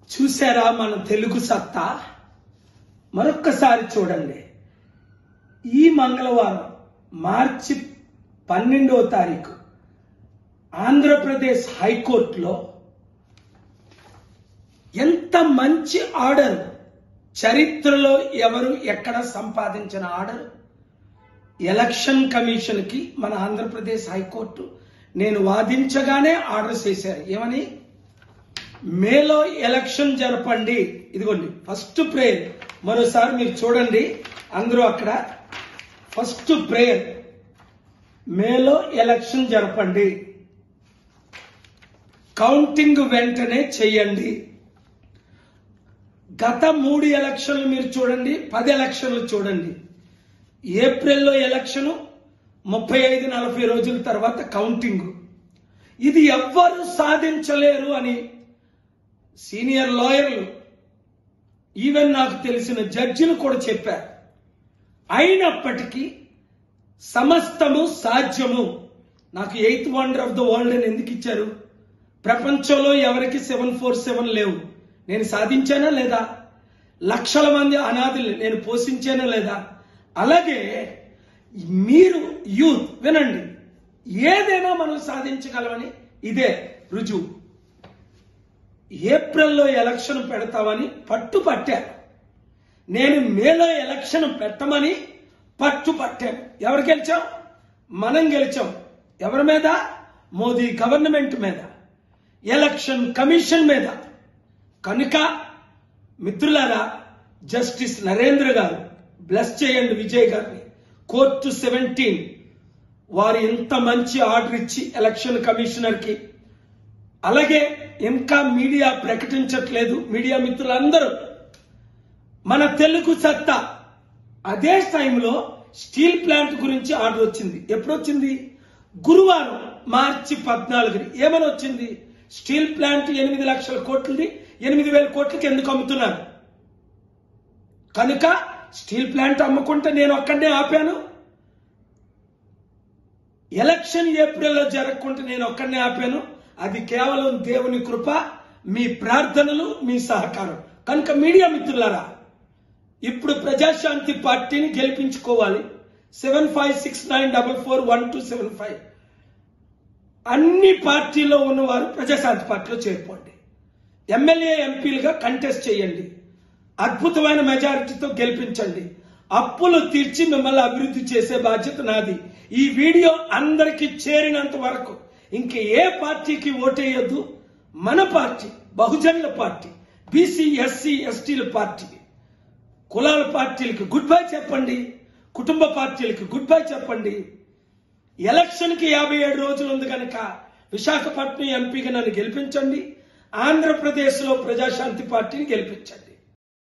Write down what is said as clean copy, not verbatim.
చూసారా మన తెలుగు సత్తా? మరొక్కసారి చూడండి. ఈ మంగళవారం మార్చి 12వ తారీఖు ఆంధ్రప్రదేశ్ హైకోర్టులో ఎంత మంచి ఆర్డర్, చరిత్రలో ఎవరు ఎక్కడ సంపాదించిన ఆర్డర్. ఎలక్షన్ కమిషన్ కి మన ఆంధ్రప్రదేశ్ హైకోర్టు నేను వాదించగానే ఆర్డర్ చేశారు. ఏమని? మేలో ఎలక్షన్ జరపండి. ఇదిగోండి ఫస్ట్ ప్రేయర్, మరోసారి మీరు చూడండి. అందరూ అక్కడ ఫస్ట్ ప్రేయర్, మేలో ఎలక్షన్ జరపండి, కౌంటింగ్ వెంటనే చెయ్యండి. గత 3 ఎలక్షన్లు మీరు చూడండి, 10 ఎలక్షన్లు చూడండి. ఏప్రిల్లో ఎలక్షన్, 35-40 రోజుల తర్వాత కౌంటింగ్. ఇది ఎవ్వరు సాధించలేరు అని సీనియర్ లాయర్లు, ఈవెన్ నాకు తెలిసిన జడ్జిలు కూడా చెప్పారు. అయినప్పటికీ సమస్తము సాధ్యము. నాకు 8th wonder of the world అని ఎందుకు ఇచ్చారు? ప్రపంచంలో ఎవరికి 747 లేవు. నేను సాధించానా లేదా? లక్షల మంది అనాథుల్ని నేను పోషించానా లేదా? అలాగే మీరు యూత్ వినండి, ఏదైనా మనం సాధించగలమని ఇదే రుజువు. ఏప్రిల్లో ఎలక్షన్ పెడతామని పట్టుపట్టాను. నేను మేలో ఎలక్షన్ పెట్టమని పట్టుపట్టాను. ఎవరు గెలిచాం? మనం గెలిచాం. ఎవరి మీద? మోదీ గవర్నమెంట్ మీద, ఎలక్షన్ కమిషన్ మీద. కనుక మిత్రులారా, జస్టిస్ నరేంద్ర గారు బ్లెస్ చేయండి విజయ్ గారిని. కోర్టు 17 వారు ఇంత మంచి ఆర్డర్ ఇచ్చి ఎలక్షన్ కమిషనర్ కి, అలాగే ఇంకా మీడియా ప్రకటించట్లేదు. మీడియా మిత్రులందరూ మన తెలుగు సత్తా. అదే టైంలో స్టీల్ ప్లాంట్ గురించి ఆర్డర్ వచ్చింది. ఎప్పుడు వచ్చింది? గురువారం మార్చి 14. ఏమని వచ్చింది? స్టీల్ ప్లాంట్ 8 లక్షల కోట్లది 8,000 కోట్లకి ఎందుకు అమ్ముతున్నారు? కనుక స్టీల్ ప్లాంట్ అమ్ముకుంటే నేను ఒక్కడే ఆపాను. ఎలక్షన్ ఏప్రిల్లో జరగకుంటే నేను ఒక్కడే ఆపాను. అది కేవలం దేవుని కృప, మీ ప్రార్థనలు, మీ సహకారం. కనుక మీడియా మిత్రులారా, ఇప్పుడు ప్రజాశాంతి పార్టీని గెలిపించుకోవాలి. 7569441275 అన్ని పార్టీలో ఉన్నవారు ప్రజాశాంతి పార్టీలో చేరుకోండి. ఎమ్మెల్యే ఎంపీలుగా కంటెస్ట్ చేయండి. అద్భుతమైన మెజారిటీతో గెలిపించండి. అప్పులు తీర్చి మిమ్మల్ని అభివృద్ధి చేసే బాధ్యత నాది. ఈ వీడియో అందరికీ చేరినంత వరకు ఇంక ఏ పార్టీకి ఓటేయొద్దు. మన పార్టీ బహుజనుల పార్టీ, బీసీ ఎస్సీ ఎస్టీల పార్టీ, కులాల పార్టీలకు గుడ్ బై చెప్పండి. కుటుంబ పార్టీలకు గుడ్ బై చెప్పండి. ఎలక్షన్ కి 57 రోజులు ఉంది కనుక విశాఖపట్నం ఎంపీగా నన్ను గెలిపించండి. ఆంధ్రప్రదేశ్ లో ప్రజాశాంతి పార్టీని గెలిపించండి.